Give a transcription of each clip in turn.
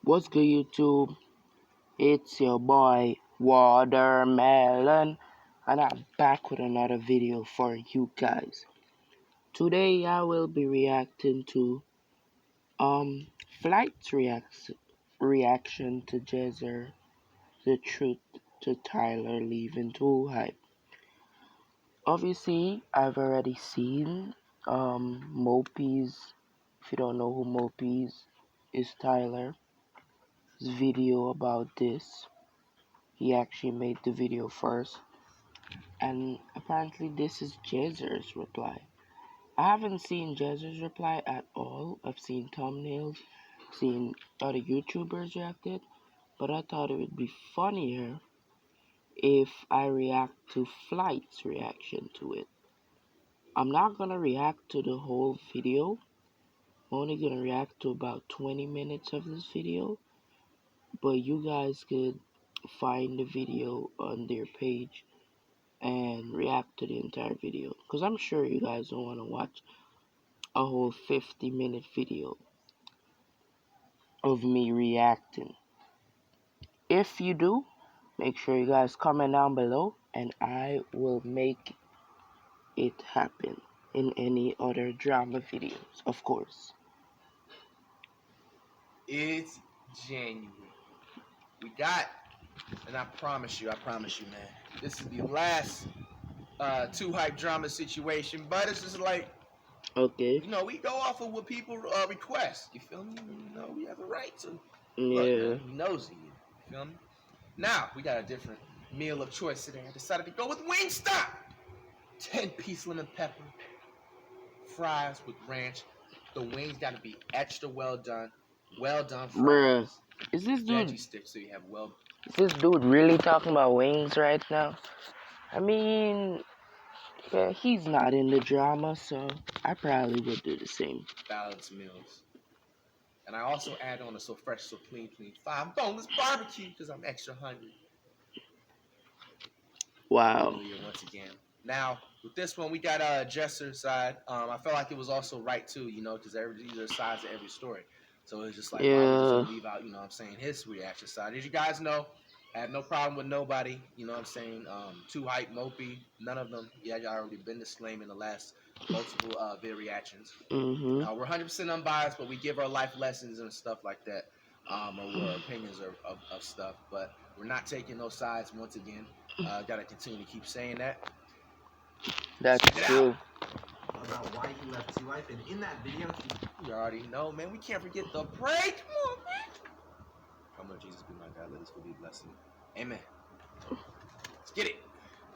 What's good, YouTube? It's your boy Watermelon, and I'm back with another video for you guys. Today I will be reacting to Flight's reaction to Jezer, the truth to Tyler leaving Too Hype. Obviously, I've already seen Mopey's. If you don't know who Mopey's is, Tyler's video about this. He actually made the video first, and apparently this is Jezer's reply. I haven't seen Jezer's reply at all. I've seen thumbnails, seen other YouTubers reacted, but I thought it would be funnier if I react to Flight's reaction to it. I'm not gonna react to the whole video. I'm only gonna react to about 20 minutes of this video, but you guys could find the video on their page and react to the entire video, because I'm sure you guys don't want to watch a whole 50-minute video of me reacting. If you do, make sure you guys comment down below and I will make it happen in any other drama videos, of course. It's January. We got, and I promise you, man, this is the last Too Hype drama situation, but it's just like, Okay. you know, we go off of what people request. You feel me? You know, we have a right to. Yeah. Look, man, we nosy. You feel me? Now, we got a different meal of choice today. I decided to go with Wingstop. 10-piece lemon pepper, fries with ranch. The wings got to be extra well done. Well done fries. Bruh, is this dude Veggie sticks, so you have well. is this dude really talking about wings right now? I mean, yeah, he's not in the drama, so I probably would do the same. Balanced meals. And I also add on a So Fresh, So Clean 5 boneless barbecue because I'm extra hungry. Wow. Hallelujah once again. Now, with this one, we got Jester's side. I felt like it was also right, too, you know, because these are sides of every story. So it's just like, why would you leave out, you know what I'm saying, his reaction side? As you guys know, I have no problem with nobody, you know what I'm saying, Too Hype, Mopey, none of them. Yeah, y'all already been disclaimed in the last multiple vid reactions. Mm-hmm. We're 100% unbiased, but we give our life lessons and stuff like that, or our opinions of stuff. But we're not taking those sides once again. Gotta continue to keep saying that. That's true. About why he left Too Hype, and in that video, you already know, man. We can't forget the break. Come on, man. Come on, Jesus, be my God. Let us go be blessed. Amen. Let's get it.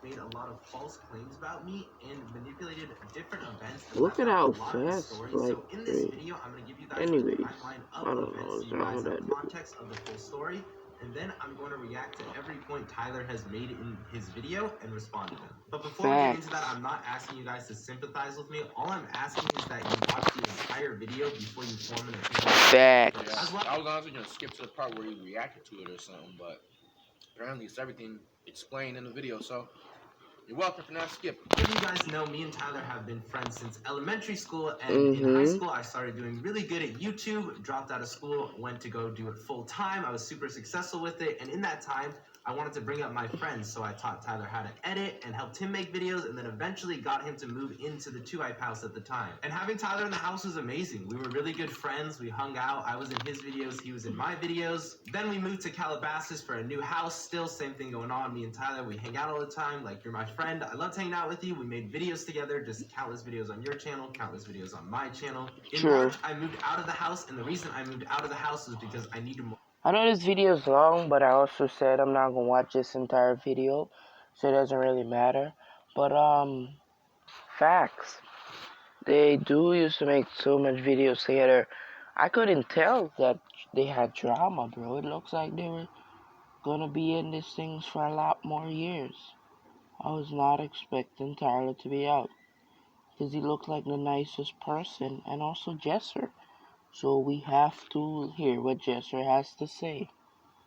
Made a lot of false claims about me and manipulated different events. Look at how fast, like, so in this video, I'm going to give you guys anyways, the timeline of I don't events know, so you guys have context of the full story, and then I'm going to react to every point Tyler has made in his video and respond to them. But before we get into that, I'm not asking you guys to sympathize with me. All I'm asking is that you watch the entire video before you form an opinion. Facts. Yeah, I was honestly going to skip to the part where he reacted to it or something, but apparently it's everything explained in the video, so you're welcome for not skipping. If you guys know, me and Tyler have been friends since elementary school, and in high school I started doing really good at YouTube, dropped out of school, went to go do it full time. I was super successful with it, and in that time I wanted to bring up my friends, so I taught Tyler how to edit and helped him make videos, and then eventually got him to move into the Too Hype house at the time. And having Tyler in the house was amazing. We were really good friends. We hung out. I was in his videos. He was in my videos. Then we moved to Calabasas for a new house. Still same thing going on. Me and Tyler, we hang out all the time. Like, you're my friend. I loved hanging out with you. We made videos together, just countless videos on your channel, countless videos on my channel. In March, I moved out of the house, and the reason I moved out of the house was because I needed more. I know this video is long, but I also said I'm not gonna watch this entire video, so it doesn't really matter. But facts. They do used to make so much videos together. I couldn't tell that they had drama, bro. It looks like they were gonna be in these things for a lot more years. I was not expecting Tyler to be out, because he looked like the nicest person, and also Jeser. So we have to hear what Jeser has to say.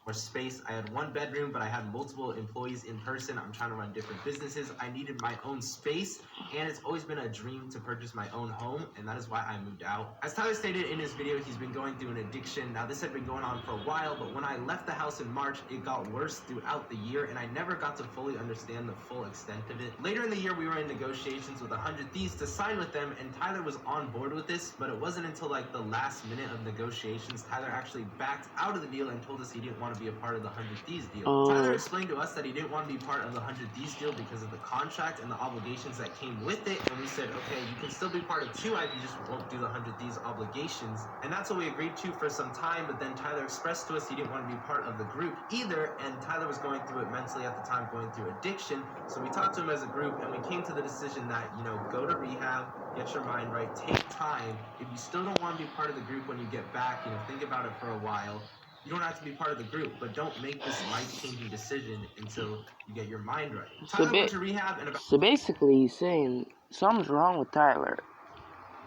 more space. I had one bedroom, but I had multiple employees in person. I'm trying to run different businesses. I needed my own space, and it's always been a dream to purchase my own home, and that is why I moved out. As Tyler stated in his video, he's been going through an addiction. Now, this had been going on for a while, but when I left the house in March, it got worse throughout the year, and I never got to fully understand the full extent of it. Later in the year, we were in negotiations with 100 Thieves to sign with them, and Tyler was on board with this, but it wasn't until like the last minute of negotiations, Tyler actually backed out of the deal and told us he didn't want to be a part of the 100 Thieves deal. Tyler explained to us that he didn't want to be part of the 100 Thieves deal because of the contract and the obligations that came with it, and we said, okay, you can still be part of 2IVE, you just won't do the 100 Thieves obligations, and that's what we agreed to for some time. But then Tyler expressed to us he didn't want to be part of the group either, and Tyler was going through it mentally at the time, going through addiction, so we talked to him as a group, and we came to the decision that, you know, go to rehab, get your mind right, take time. If you still don't want to be part of the group when you get back, you know, think about it for a while. You don't have to be part of the group, but don't make this life-changing decision until you get your mind right. Tyler went to rehab, and so basically he's saying something's wrong with Tyler.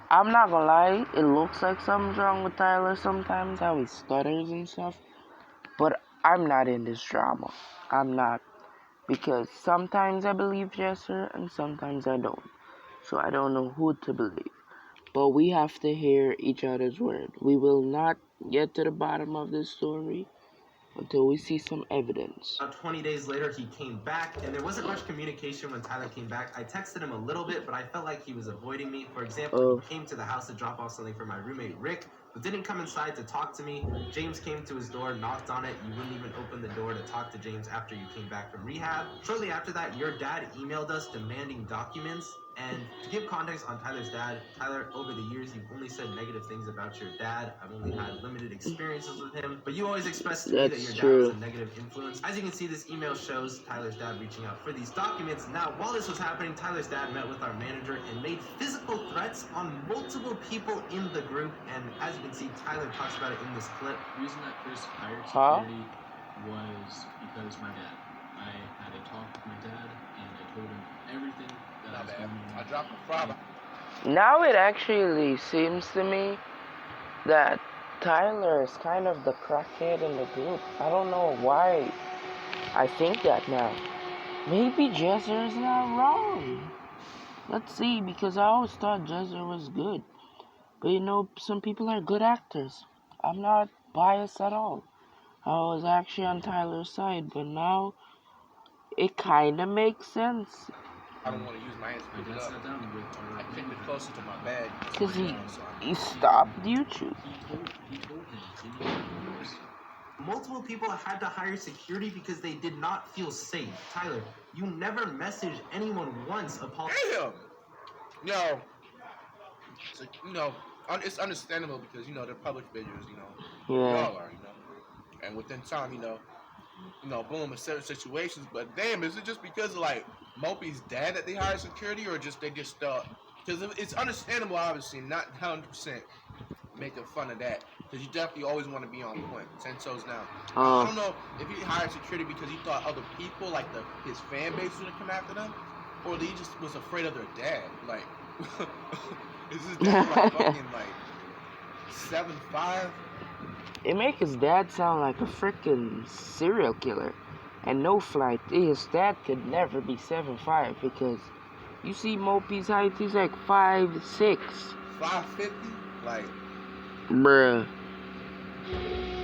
I'm not gonna lie, it looks like something's wrong with Tyler sometimes, how he stutters and stuff, but I'm not in this drama. I'm not, because sometimes I believe Jesser and sometimes I don't. So I don't know who to believe. But we have to hear each other's word. We will not get to the bottom of this story until we see some evidence. About 20 days later, he came back, and there wasn't much communication when Tyler came back. I texted him a little bit, but I felt like he was avoiding me. For example, he came to the house to drop off something for my roommate, Rick, but didn't come inside to talk to me. James came to his door, knocked on it. You wouldn't even open the door to talk to James after you came back from rehab. Shortly after that, your dad emailed us demanding documents. And to give context on Tyler's dad, Tyler, over the years, you've only said negative things about your dad. I've only had limited experiences with him, but you always expressed to me that your dad was a negative influence. As you can see, this email shows Tyler's dad reaching out for these documents. Now, while this was happening, Tyler's dad met with our manager and made physical threats on multiple people in the group. And as you can see, Tyler talks about it in this clip. The reason that Chris hired security was because my dad. I had a talk with my dad, and I told him everything that I was going on. I dropped a problem. Now it actually seems to me that Tyler is kind of the crackhead in the group. I don't know why I think that now. Maybe Jesser is not wrong. Let's see, because I always thought Jesser was good. But you know, some people are good actors. I'm not biased at all. I was actually on Tyler's side, but now it kind of makes sense. I don't want to use my hands to pick it up. I picked it closer to my bag. Because he stopped YouTube. He told him. Multiple people had to hire security because they did not feel safe. Tyler, you never messaged anyone once Damn! Yo. So, you know, it's understandable because, you know, they're public figures, you know. Yeah. We all are, you know. And within time, you know, boom, in certain situations. But damn, is it just because of, like, Mopey's dad that they hired security, or just because it's understandable, obviously, not 100% making fun of that, because you definitely always want to be on point, 10 toes down. I don't know if he hired security because he thought other people, like his fan base, would come after them, or he just was afraid of their dad. Like, is his dad like fucking like 7'5"? It makes his dad sound like a freaking serial killer. And no flight, his dad could never be 7'5", because you see Mopey's height, he's like 5'6". 550? Like, bruh.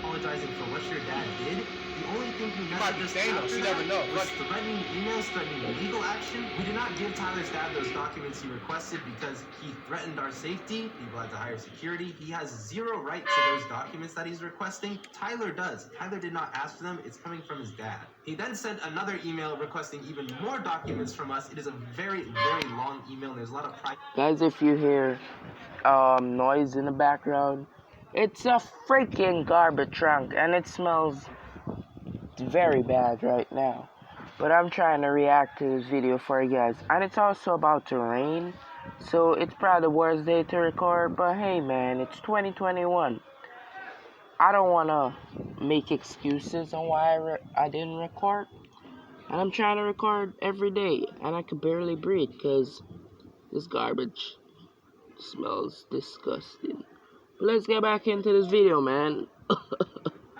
Apologizing for what your dad did. The only thing he might be Thanos, you never know. was threatening emails, threatening legal action. We did not give Tyler's dad those documents he requested because he threatened our safety. People had to hire security. He has zero right to those documents that he's requesting. Tyler does. Tyler did not ask for them. It's coming from his dad. He then sent another email requesting even more documents from us. It is a very, very long email, and there's a lot of private. Guys, if you hear noise in the background, it's a freaking garbage trunk, and it smells very bad right now. But I'm trying to react to this video for you guys, and it's also about to rain, so it's probably the worst day to record. But hey man, it's 2021. I don't want to make excuses on why I didn't record, and I'm trying to record every day, and I could barely breathe because this garbage smells disgusting. But let's get back into this video, man.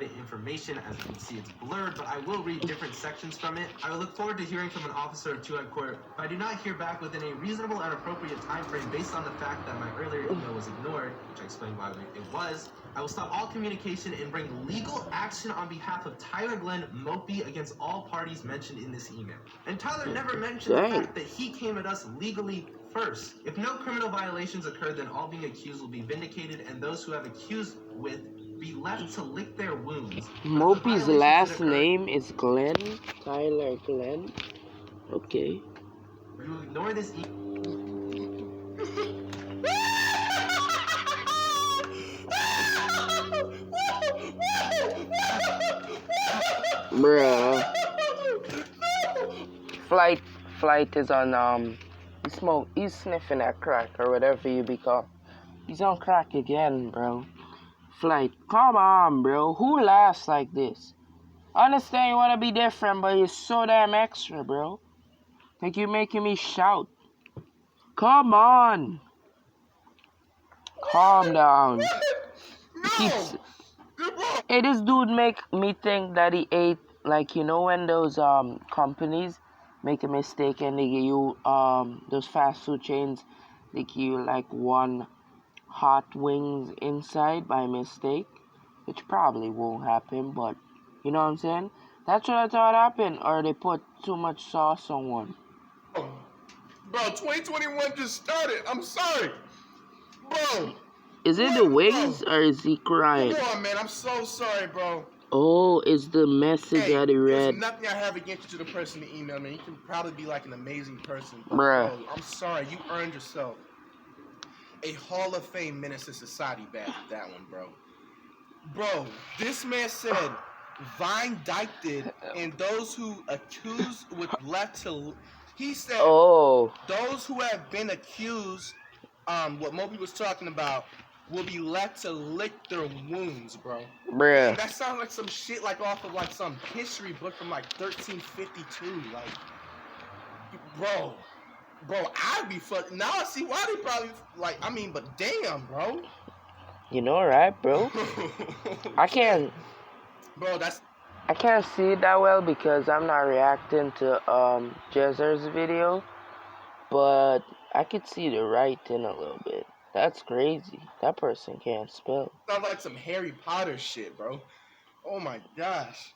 private information. As you can see, it's blurred, but I will read different sections from it. I will look forward to hearing from an officer of 2i Court. If I do not hear back within a reasonable and appropriate time frame based on the fact that my earlier email was ignored, which I explained why it was, I will stop all communication and bring legal action on behalf of Tyler Glenn Mopey against all parties mentioned in this email. And Tyler never mentioned the fact that he came at us legally first. If no criminal violations occur, then all being accused will be vindicated, and those who have accused with be left to lick their wounds. Mopey's last name is Glenn? Tyler Glenn? Okay. You ignore this Bruh. Flight is on, he's sniffing at crack or whatever you be called. He's on crack again, bro. Flight, come on, bro. Who laughs like this? I understand you want to be different, but you're so damn extra, bro. Like you're making me shout. Come on. Calm down. Hey, this dude make me think that he ate, like, you know when those companies make a mistake and they give you those fast food chains, they give you like one hot wings inside by mistake, which probably won't happen, but you know what I'm saying? That's what I thought happened, or they put too much sauce on one. Bro, 2021 just started. I'm sorry. Bro. Is it the wings, or is he crying? Come on, man. I'm so sorry, bro. Oh, it's the message that he read. There's nothing I have against you to the person that emailed me. You can probably be like an amazing person. But Bruh. Bro, I'm sorry. You earned yourself a Hall of Fame Menace to Society badge with that one, bro. Bro, this man said Vine dicted, and those who accused with left to... He said those who have been accused, what Moby was talking about, will be left to lick their wounds, bro. Bruh. Man, that sounds like some shit like off of like some history book from like 1352. Like, bro, I'd be fucking. Now I see why they probably like. I mean, but damn, bro. You know, right, bro? I can't see it that well because I'm not reacting to Jezzer's video, but I could see the writing a little bit. That's crazy. That person can't spell. Sounds like some Harry Potter shit, bro. Oh my gosh.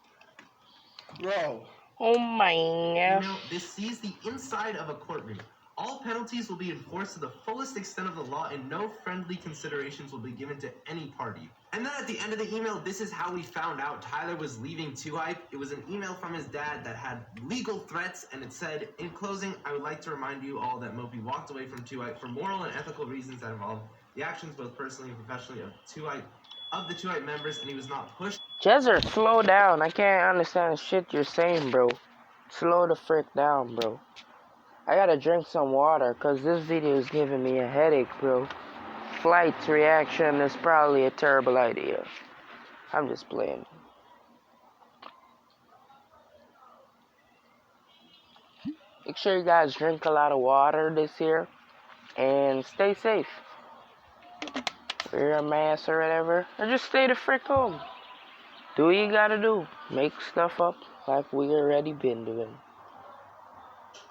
Bro. Oh my god. You know, this sees the inside of a courtroom. All penalties will be enforced to the fullest extent of the law, and no friendly considerations will be given to any party. And then at the end of the email, this is how we found out Tyler was leaving 2i. It was an email from his dad that had legal threats, and it said, "In closing, I would like to remind you all that Mopey walked away from 2i for moral and ethical reasons that involved the actions both personally and professionally of the 2i members, and he was not pushed." Jezzer, slow down. I can't understand the shit you're saying, bro. Slow the frick down, bro. I gotta drink some water, cause this video is giving me a headache, bro. Flight's reaction is probably a terrible idea. I'm just playing. Make sure you guys drink a lot of water this year, and stay safe. Wear a mask or whatever, or just stay the frick home. Do what you gotta do. Make stuff up like we already been doing.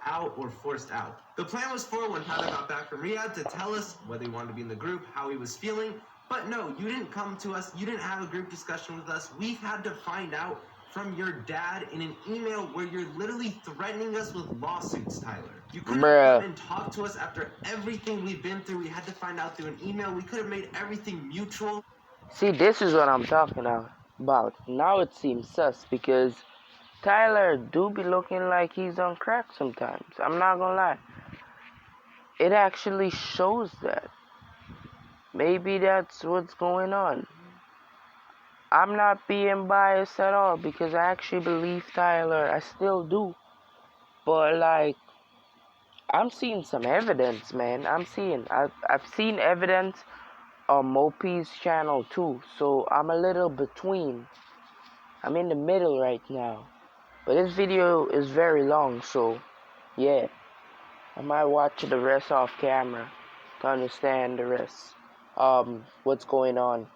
Out or forced out. The plan was for when Tyler got back from Riyadh to tell us whether he wanted to be in the group, how he was feeling, but no, you didn't come to us, you didn't have a group discussion with us. We had to find out from your dad in an email where you're literally threatening us with lawsuits, Tyler. You couldn't come and talk to us after everything we've been through. We had to find out through an email. We could have made everything mutual. See, this is what I'm talking about. Now it seems sus because Tyler do be looking like he's on crack sometimes. I'm not gonna lie. It actually shows that. Maybe that's what's going on. I'm not being biased at all because I actually believe Tyler. I still do. But like, I'm seeing some evidence, man. I've seen evidence on Mopey's channel too. So I'm a little between. I'm in the middle right now. But this video is very long, so yeah. I might watch the rest off camera to understand the rest. What's going on.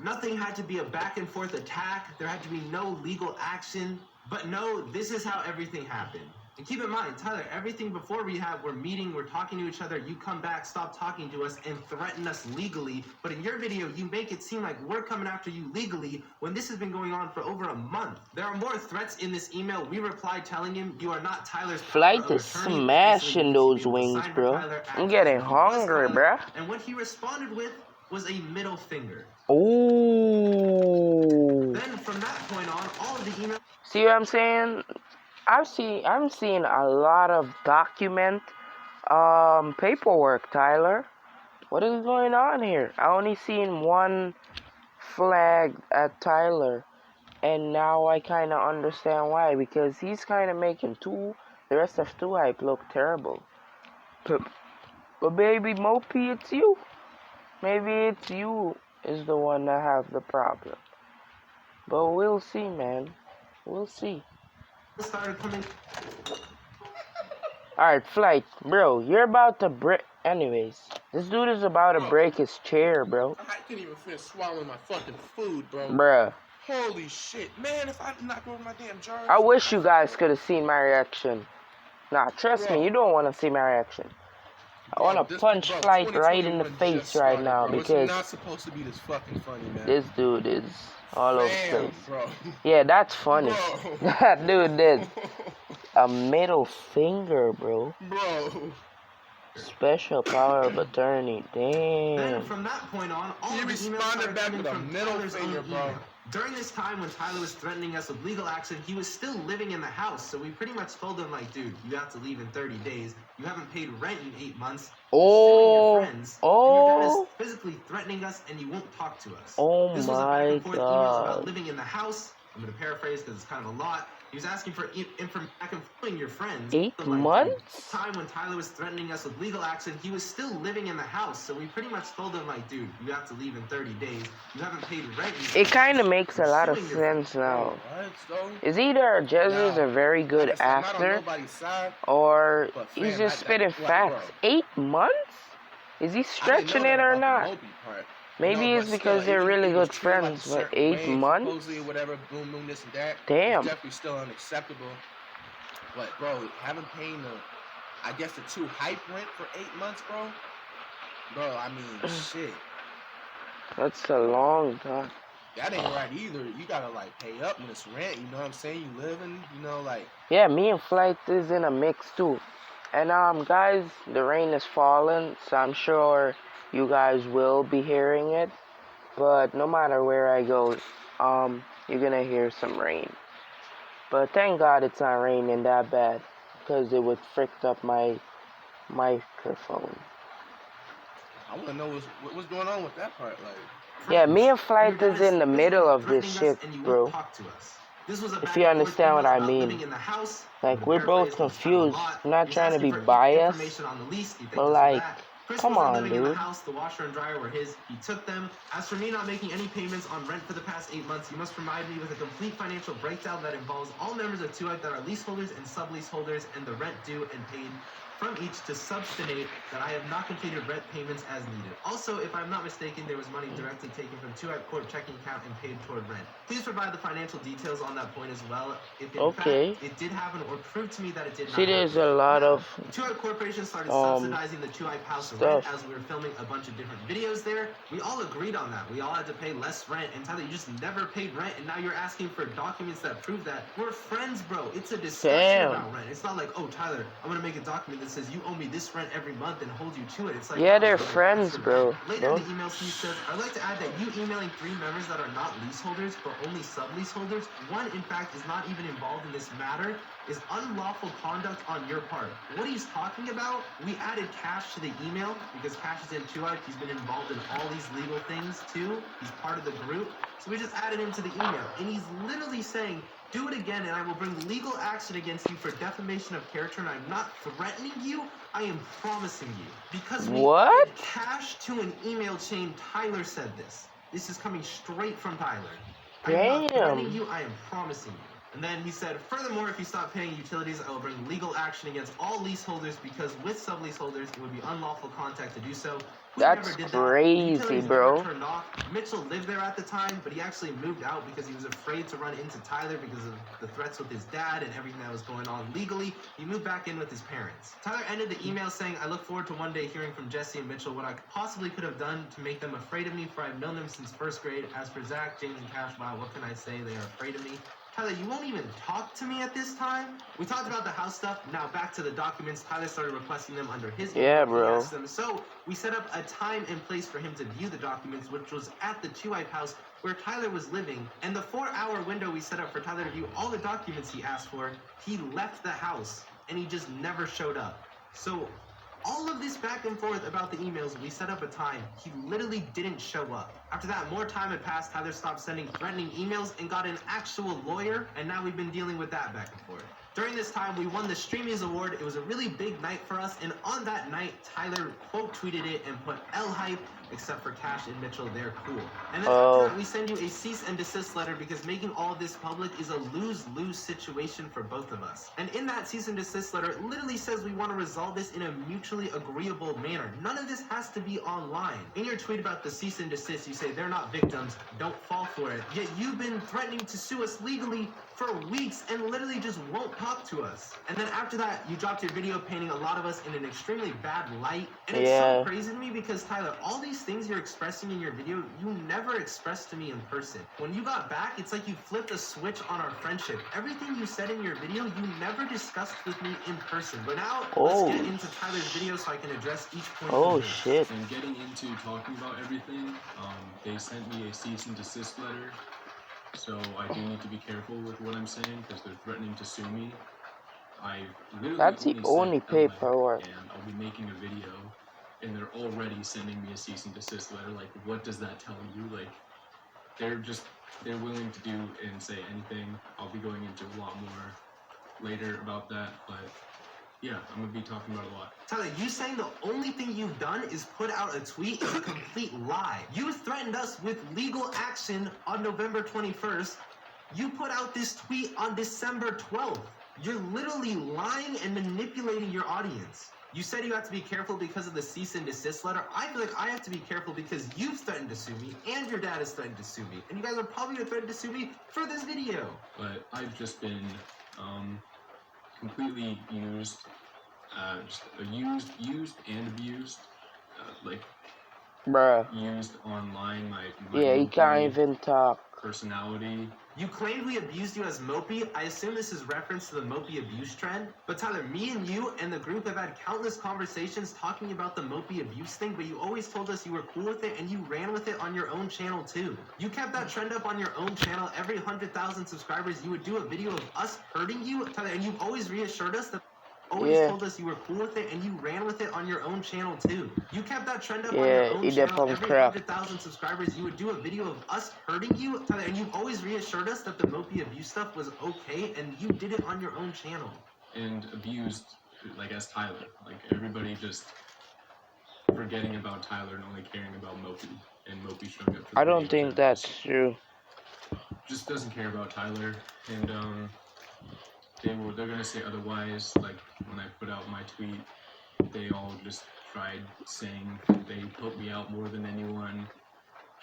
Nothing had to be a back and forth attack. There had to be no legal action. But no, this is how everything happened. And keep in mind, Tyler, everything before we're meeting, we're talking to each other, you come back, stop talking to us, and threaten us legally. But in your video, you make it seem like we're coming after you legally when this has been going on for over a month. There are more threats in this email. We replied telling him you are not Tyler's Flight is smashing those wings, bro. I'm getting hungry, bro. And what he responded with was a middle finger. Ooh. Then from that point on, all of the emails. See what I'm saying? I'm seeing a lot of paperwork, Tyler. What is going on here? I only seen one flag at Tyler, and now I kind of understand why, because he's kind of making the rest of 2Hype look terrible. But baby Mopey, it's you. Maybe it's you is the one that have the problem. But we'll see, man. We'll see. Started coming. Alright, Flight, bro, you're about to break. Anyways, this dude is about to break his chair, bro. I can't even finish swallowing my fucking food, bro. Bruh. Holy shit, man! If I knock over my damn jar. I wish you guys could have seen my reaction. Nah, trust me, you don't want to see my reaction. I want to punch Flight right in the face right now, because it's not supposed to be this fucking funny, man. This dude is all over the place. Bro. Yeah, that's funny. Bro. That dude did a middle finger, bro. Bro. Special power of attorney. Damn. Then from that point on, all he of the responded back with a middle Tyler's finger, bro. During this time when Tyler was threatening us with legal action, he was still living in the house. So we pretty much told him, like, dude, you have to leave in 30 days. You haven't paid rent in 8 months. Oh. Your friends, and your dad is physically threatening us, and you won't talk to us. Oh this my was a back and forth emails about God. living in the house. I'm going to paraphrase because it's kind of a lot. He was asking for information back and forth your friends. 8 Like, months? Time when Tyler was threatening us with legal action, he was still living in the house. So we pretty much told him, like, dude, you have to leave in 30 days. You haven't paid rent. It kind of makes a lot of sense now. Is either Jesus a very good actor, or he's just spitting facts. 8 months? Is he stretching it or not? Maybe it's because they're really good friends, but 8 months? Whatever, boom, boom, this and that. Damn. It's definitely still unacceptable. But, bro, haven't paid I guess the 2Hype rent for 8 months, bro. Bro, I mean, shit. That's a long time. That ain't right either. You gotta, like, pay up in this rent, you know what I'm saying? You living, you know, like. Yeah, me and Flight is in a mix, too. And, guys, the rain is falling, so I'm sure you guys will be hearing it, but no matter where I go, you're gonna hear some rain. But thank God it's not raining that bad, because it would frick up my microphone. I wanna know what's going on with that part, like. Yeah, me and Flight is in the middle of this shit, bro. If you understand what I mean. Like, we're both confused. I'm not trying to be biased, but like, come on, dude. In the house, the washer and dryer were his. He took them. As for me not making any payments on rent for the past 8 months, you must provide me with a complete financial breakdown that involves all members of 2Hype that are leaseholders and subleaseholders and the rent due and paid from each to substantiate that I have not completed rent payments as needed. Also, if I'm not mistaken, there was money directly taken from 2Hype Corp checking account and paid toward rent. Please provide the financial details on that point as well. If in fact it did happen, or prove to me that it did not. See, there's a lot of 2Hype Corporation started subsidizing the 2Hype house rent as we were filming a bunch of different videos there. We all agreed on that. We all had to pay less rent, and Tyler, you just never paid rent, and now you're asking for documents that prove that. We're friends, bro. It's a discussion about rent. It's not like, oh, Tyler, I'm gonna make a document that says you owe me this rent every month and hold you to it. It's like, yeah, they're friends, bro. Later in the email, he says, I'd like to add that you emailing 3 members that are not leaseholders but only subleaseholders, one in fact is not even involved in this matter, is unlawful conduct on your part. What he's talking about, we added Cash to the email because Cash is in 2Hype. He's been involved in all these legal things too. He's part of the group. So we just added him to the email. And he's literally saying, do it again and I will bring legal action against you for defamation of character, and I'm not threatening you, I am promising you. Because we added Cash to an email chain, Tyler said this. This is coming straight from Tyler. I am not threatening you, I am promising you. And then he said, furthermore, if you stop paying utilities, I will bring legal action against all leaseholders because with subleaseholders, it would be unlawful contact to do so. That's crazy, bro. Turned off. Mitchell lived there at the time, but he actually moved out because he was afraid to run into Tyler because of the threats with his dad and everything that was going on legally. He moved back in with his parents. Tyler ended the email saying, "I look forward to one day hearing from Jesse and Mitchell what I possibly could have done to make them afraid of me, for I've known them since first grade. As for Zach, James, and Cash, wow, what can I say? They are afraid of me." Tyler, you won't even talk to me at this time? We talked about the house stuff. Now back to the documents. Tyler started requesting them under his email. Yeah, bro. So we set up a time and place for him to view the documents, which was at the Two-Wipe house where Tyler was living. And the 4-hour window we set up for Tyler to view all the documents he asked for, he left the house and he just never showed up. So all of this back and forth about the emails, we set up a time. He literally didn't show up. After that, more time had passed. Tyler stopped sending threatening emails and got an actual lawyer, and now we've been dealing with that back and forth. During this time, we won the Streamies Award. It was a really big night for us, and on that night, Tyler quote tweeted it and put L-hype, except for Cash and Mitchell, they're cool. And then after that, we send you a cease and desist letter because making all of this public is a lose-lose situation for both of us. And in that cease and desist letter, it literally says we want to resolve this in a mutually agreeable manner. None of this has to be online. In your tweet about the cease and desist, you say they're not victims, don't fall for it. Yet you've been threatening to sue us legally for weeks and literally just won't talk to us. And then after that, you dropped your video painting a lot of us in an extremely bad light. And it's so crazy to me because, Tyler, all these things you're expressing in your video, you never expressed to me in person. When you got back, it's like you flipped a switch on our friendship. Everything you said in your video, you never discussed with me in person. But now, let's get into Tyler's video so I can address each point. Oh, shit. And getting into talking about everything, they sent me a cease and desist letter. So I do need to be careful with what I'm saying because they're threatening to sue me. That's the only paperwork. And I'll be making a video, and they're already sending me a cease and desist letter. Like, what does that tell you? Like, they're willing to do and say anything. I'll be going into a lot more later about that, but yeah, I'm gonna be talking about a lot. Tyler, you saying the only thing you've done is put out a tweet is a complete lie. You threatened us with legal action on November 21st. You put out this tweet on December 12th. You're literally lying and manipulating your audience. You said you have to be careful because of the cease and desist letter. I feel like I have to be careful because you've threatened to sue me and your dad has threatened to sue me. And you guys are probably going to threaten to sue me for this video. But I've just been completely used, used and abused, like bruh. Used online. My yeah, he can't even talk. Personality. You claimed we abused you as Mopey. I assume this is reference to the Mopey abuse trend. But Tyler, me and you and the group have had countless conversations talking about the Mopey abuse thing, but you always told us you were cool with it and you ran with it on your own channel too. You kept that trend up on your own channel. Every 100,000 subscribers, you would do a video of us hurting you, Tyler, and you've always reassured us that told us you were cool with it and you ran with it on your own channel too. You kept that trend up on your own channel. Every 100,000 subscribers, you would do a video of us hurting you, Tyler, and you've always reassured us that the Mopey abuse stuff was okay and you did it on your own channel. And abused, like, as Tyler. Like, everybody just forgetting about Tyler and only caring about Mopey. And Mopey showing up for I don't think that's true. Just doesn't care about Tyler. And, they're gonna say otherwise. Like, when I put out my tweet, they all just tried saying they put me out more than anyone,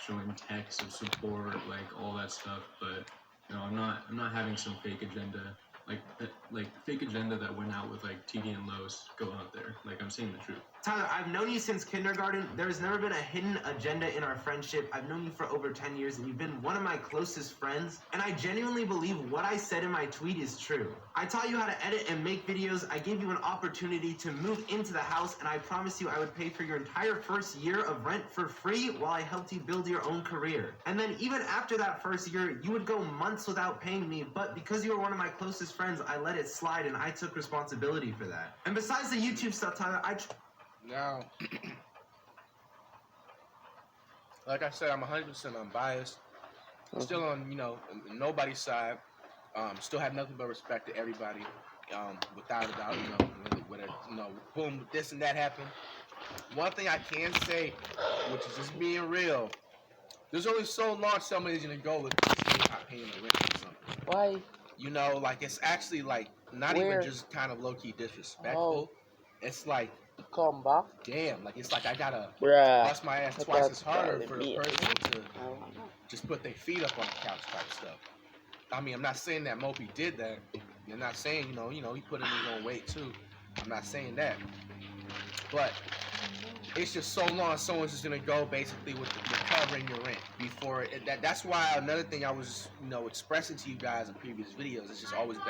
showing texts of support, like all that stuff. But you know, I'm not having some fake agenda, like fake agenda that went out with like TD and Los go out there. Like, I'm saying the truth. Tyler, I've known you since kindergarten. There's never been a hidden agenda in our friendship. I've known you for over 10 years and you've been one of my closest friends. And I genuinely believe what I said in my tweet is true. I taught you how to edit and make videos. I gave you an opportunity to move into the house and I promised you I would pay for your entire first year of rent for free while I helped you build your own career. And then even after that first year, you would go months without paying me, but because you were one of my closest friends, I let it slide and I took responsibility for that. And besides the YouTube stuff, Tyler, Now, like I said, I'm 100% unbiased. Still on, nobody's side. Still have nothing but respect to everybody. Without a doubt, boom, this and that happened. One thing I can say, which is just being real, there's only so long somebody's gonna go with not paying the rent or something. Why? Like, it's actually like not even just kind of low key disrespectful. It's like Come back. Damn, like it's like I gotta Bruh. bust my ass I twice thought as harder probably for the me. person to I don't know. just put their feet up on the couch type stuff. I mean, I'm not saying that Mopey did that. I'm not saying, you know, he put in his own weight too. I'm not saying that. But it's just so long someone's just gonna go basically with the covering your rent before that's why another thing I was, expressing to you guys in previous videos, it's just always better